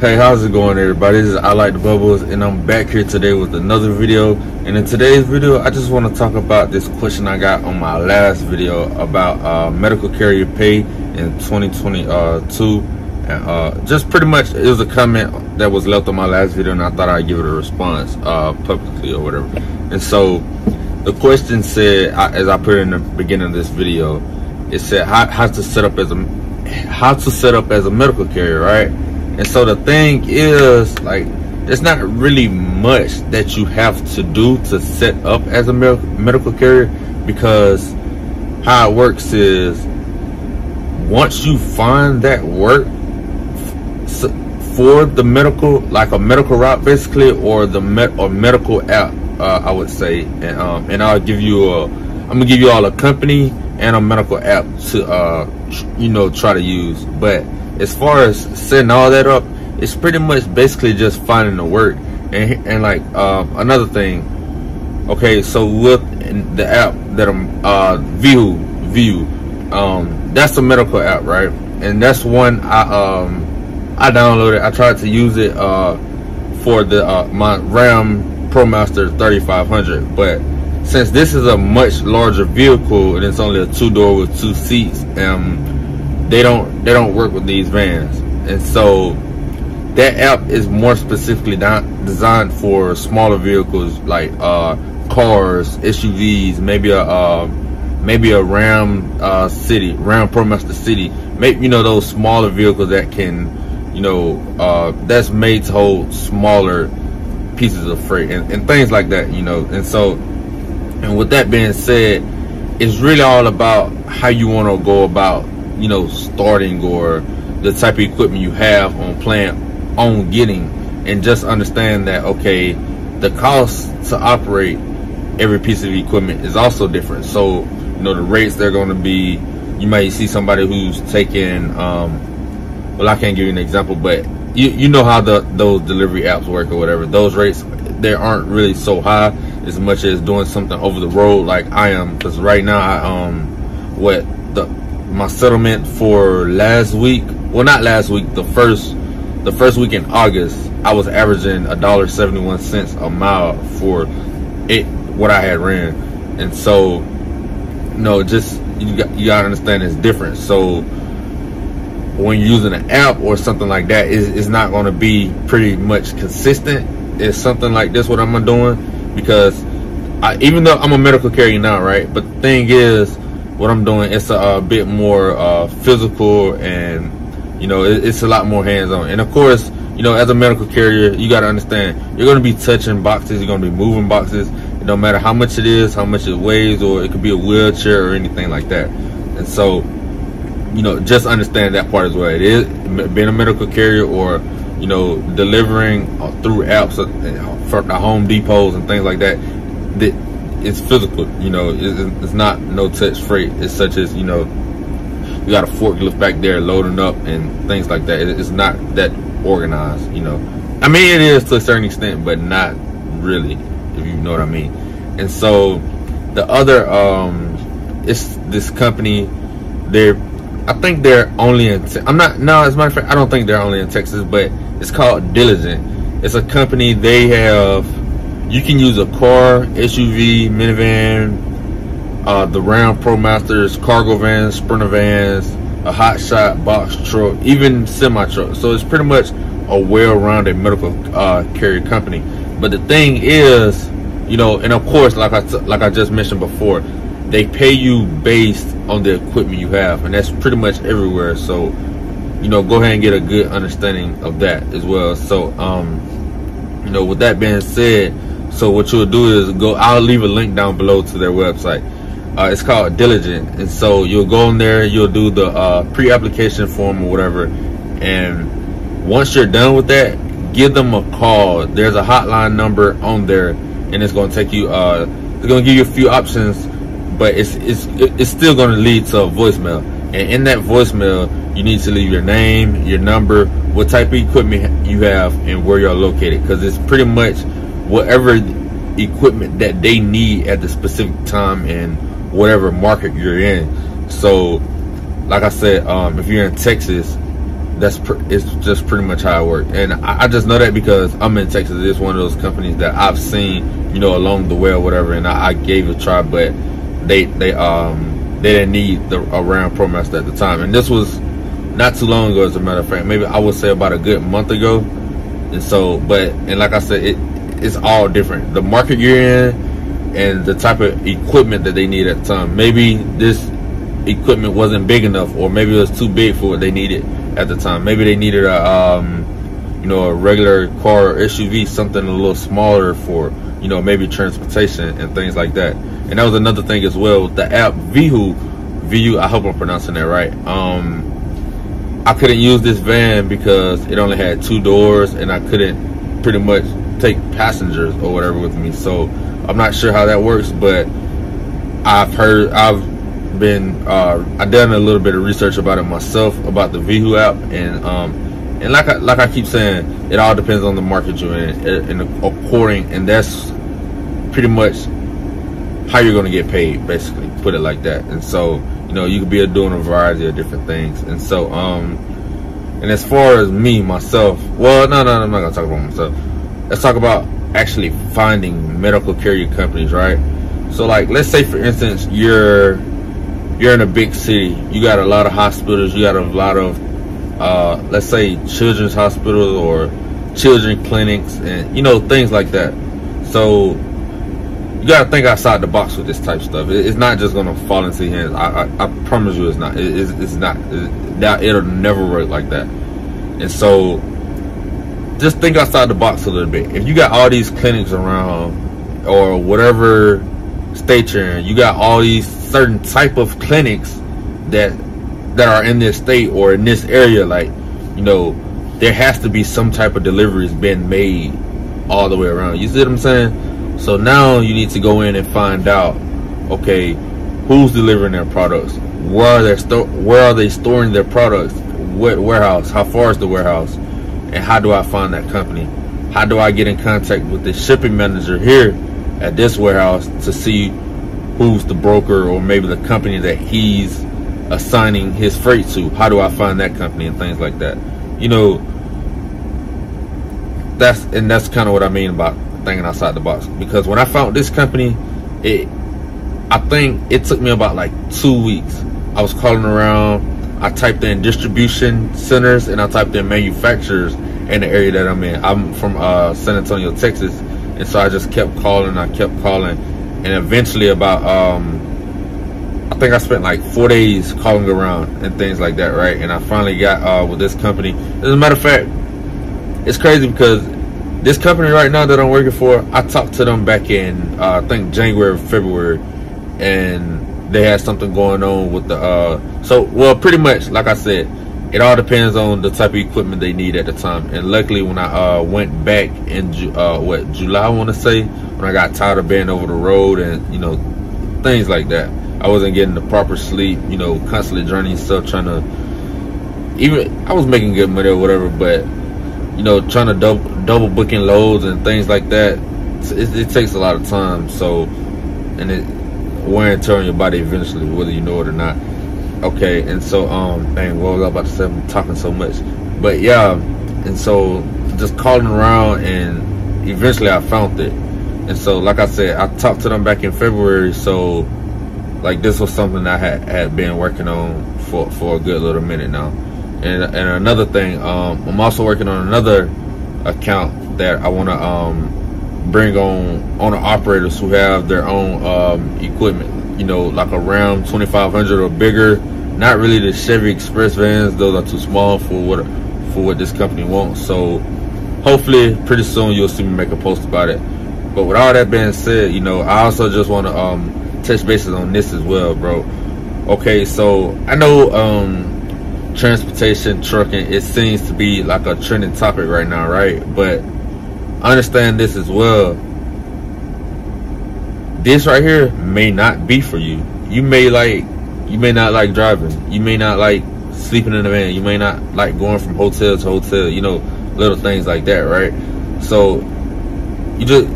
Hey, how's it going, everybody? This is I Like the Bubbles, and I'm back here today with another video. And in today's video, I just want to talk about this question I got on my last video about medical carrier pay in 2022. And just pretty much, it was a comment that was left on my last video, and I thought I'd give it a response publicly or whatever. And so the question said, as I put it in the beginning of this video, it said how to set up as a medical carrier, right? And so the thing is, like, there's not really much that you have to do to set up as a medical carrier, because how it works is once you find that work for the medical, like a medical route basically, or the medical app, I would say, and I'm gonna give you all a company and a medical app to try to use. But as far as setting all that up, it's pretty much basically just finding the work. And like another thing, okay, so with the app that I'm View, that's a medical app, right? And that's one I downloaded. I tried to use it for the my Ram ProMaster 3500, but since this is a much larger vehicle and it's only a 2-door with 2 seats, they don't work with these vans. And so that app is more specifically designed for smaller vehicles, like cars, SUVs, maybe a Ram ProMaster City, maybe, those smaller vehicles that can, that's made to hold smaller pieces of freight and things like that, And so, and with that being said, it's really all about how you want to go about, starting, or the type of equipment you have on getting, and just understand that, okay, the cost to operate every piece of equipment is also different. So, the rates they're going to be, you might see somebody who's taking, well, I can't give you an example, but you know how those delivery apps work or whatever. Those rates, they aren't really so high as much as doing something over the road like I am, because right now my settlement for last week, well, not last week, the first week in August, I was averaging $1.71 a mile for what I had ran. And so just you gotta understand it's different. So when you're using an app or something like that, it's not going to be pretty much consistent. It's something like this what I'm doing, because even though I'm a medical carrier now, right, but the thing is, what I'm doing, it's a bit more physical, and it's a lot more hands-on. And of course, as a medical carrier, you got to understand, you're going to be touching boxes, you're going to be moving boxes. It don't matter how much it is, how much it weighs, or it could be a wheelchair or anything like that. And so, just understand that part as well. It is being a medical carrier, or delivering through apps for the Home Depots and things like that. It's physical. It's not no touch freight. It's such as you got a forklift back there loading up and things like that. It's not that organized. I mean, it is to a certain extent, but not really, if you know what I mean. And so the other it's this company. I think they're only in as a matter of fact, I don't think they're only in Texas, but it's called Diligent. It's a company. They have, you can use a car, SUV, minivan, the Ram ProMasters, cargo vans, Sprinter vans, a hot shot box truck, even semi truck. So it's pretty much a well-rounded medical carrier company. But the thing is, and of course, like I just mentioned before, they pay you based on the equipment you have, and that's pretty much everywhere. So, go ahead and get a good understanding of that as well. So, with that being said, so what you'll do is I'll leave a link down below to their website. It's called Diligent, and so you'll go in there, you'll do the pre-application form or whatever, and once you're done with that, give them a call. There's a hotline number on there, and it's going to take you. It's going to give you a few options, but it's still going to lead to a voicemail. And in that voicemail, you need to leave your name, your number, what type of equipment you have, and where you're located, because it's pretty much whatever equipment that they need at the specific time in whatever market you're in. So like I said, if you're in Texas, it's just pretty much how it works. And I just know that because I'm in Texas. It's one of those companies that I've seen, you know, along the way or whatever, and I gave it a try, but they didn't need a RAM Pro Master at the time. And this was not too long ago, as a matter of fact. Maybe I would say about a good month ago. And so, and like I said, it's all different. The market you're in and the type of equipment that they need at the time. Maybe this equipment wasn't big enough, or maybe it was too big for what they needed at the time. Maybe they needed a you know, a regular car or SUV, something a little smaller for, you know, maybe transportation and things like that. And that was another thing as well with the app VU. I hope I'm pronouncing that right. I couldn't use this van because it only had 2 doors, and I couldn't pretty much take passengers or whatever with me. So I'm not sure how that works, but I've done a little bit of research about it myself, about the VU app, and like I keep saying, it all depends on the market you're in, and that's pretty much how you're going to get paid, basically, put it like that. And so, you know, you could be doing a variety of different things. And so and as far as myself, well, no, I'm not gonna talk about myself. Let's talk about actually finding medical carrier companies, right? So, like, let's say for instance you're in a big city, you got a lot of hospitals, you got a lot of let's say children's hospitals or children clinics, and, you know, things like that. So you gotta think outside the box with this type of stuff. It's not just gonna fall into your hands. I promise you, it's not. It's not. It'll never work like that. And so, just think outside the box a little bit. If you got all these clinics around, or whatever state you're in, you got all these certain type of clinics that are in this state or in this area, like, you know, there has to be some type of deliveries being made all the way around. You see what I'm saying? So now you need to go in and find out, okay, who's delivering their products? Where are they storing their products? What warehouse? How far is the warehouse? And how do I find that company? How do I get in contact with the shipping manager here at this warehouse to see who's the broker or maybe the company that he's assigning his freight to? How do I find that company and things like that? You know, that's kind of what I mean about thinking outside the box. Because when I found this company, I think it took me about like 2 weeks. I was calling around, I typed in distribution centers and I typed in manufacturers in the area that I'm in. I'm from San Antonio, Texas, and so I just kept calling, and eventually about I think I spent like 4 days calling around and things like that, right? And I finally got with this company. As a matter of fact, it's crazy because this company right now that I'm working for, I talked to them back in I think January, February, and they had something going on with the pretty much, like I said, it all depends on the type of equipment they need at the time. And luckily, when I went back in July, I want to say, when I got tired of being over the road and, you know, things like that, I wasn't getting the proper sleep, you know, constantly journeying stuff, I was making good money or whatever, but, you know, trying to double booking loads and things like that, it takes a lot of time. So, and it wear and tear on your body eventually, whether you know it or not. Okay, and so dang, what was I about to say? I'm talking so much, but yeah, and so just calling around, and eventually I found it. And so, like I said, I talked to them back in February. So, like, this was something I had been working on for a good little minute now. And another thing, I'm also working on another account that I want to bring on operators who have their own equipment, you know, like a Ram 2500 or bigger. Not really the Chevy Express vans; those are too small for what this company wants. So hopefully pretty soon you'll see me make a post about it. But with all that being said, you know, I also just want to touch bases on this as well, bro. Okay, so I know transportation, trucking, it seems to be like a trending topic right now, right? But understand this as well. This right here may not be for you. You may not like driving. You may not like sleeping in the van. You may not like going from hotel to hotel, you know, little things like that, right? So you just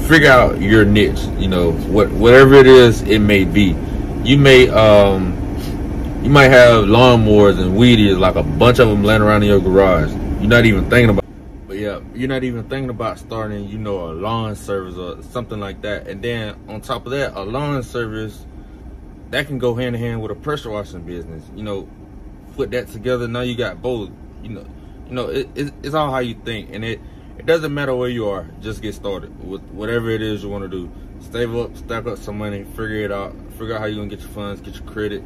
figure out your niche, you know, whatever it is it may be. You may you might have lawnmowers and weed eaters, like a bunch of them laying around in your garage. You're not even thinking about. But yeah, you're not even thinking about starting, you know, a lawn service or something like that. And then on top of that, a lawn service that can go hand in hand with a pressure washing business. You know, put that together. Now you got both. You know, it's all how you think, and it doesn't matter where you are. Just get started with whatever it is you want to do. Save up, stack up some money, figure it out. Figure out how you're gonna get your funds, get your credit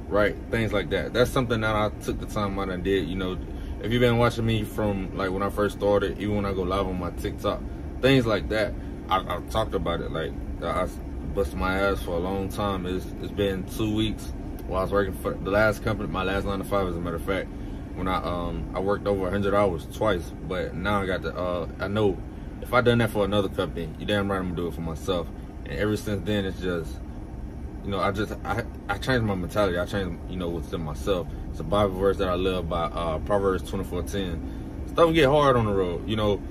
right, things like that. That's something that I took the time out and did. You know, if you've been watching me from like when I first started, even when I go live on my TikTok, things like that, I've talked about it. Like I busted my ass for a long time. It's been 2 weeks while I was working for the last company, my last 9 to 5, as a matter of fact. When I worked over 100 hours twice, but now I got the I know if I done that for another company, you damn right I'm gonna do it for myself. And ever since then, it's just, you know, I changed my mentality. I changed, you know, within myself. It's a Bible verse that I live by, Proverbs 24:10. Stuff get hard on the road, you know,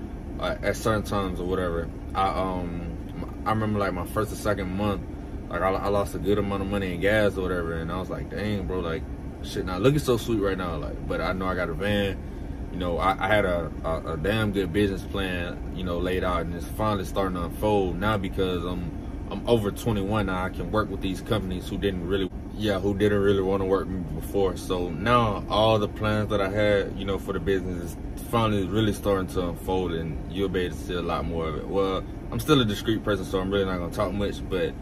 at certain times or whatever. I remember like my first or second month, like I lost a good amount of money in gas or whatever, and I was like, dang, bro, like shit, not looking so sweet right now. Like, but I know I got a van. You know, I had a damn good business plan, you know, laid out, and it's finally starting to unfold now because I'm over 21 now. I can work with these companies who didn't really want to work with me before. So now all the plans that I had, you know, for the business is finally really starting to unfold, and you'll be able to see a lot more of it. Well, I'm still a discreet person, so I'm really not gonna talk much, but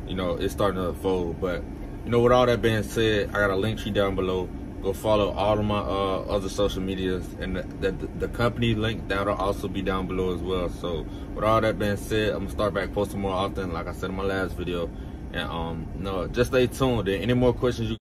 you know, it's starting to unfold. But you know, with all that being said, I got a link tree down below. Go follow all of my other social medias, and the company link that'll also be down below as well. So with all that being said, I'm gonna start back posting more often, like I said in my last video. And no, just stay tuned. Any more questions you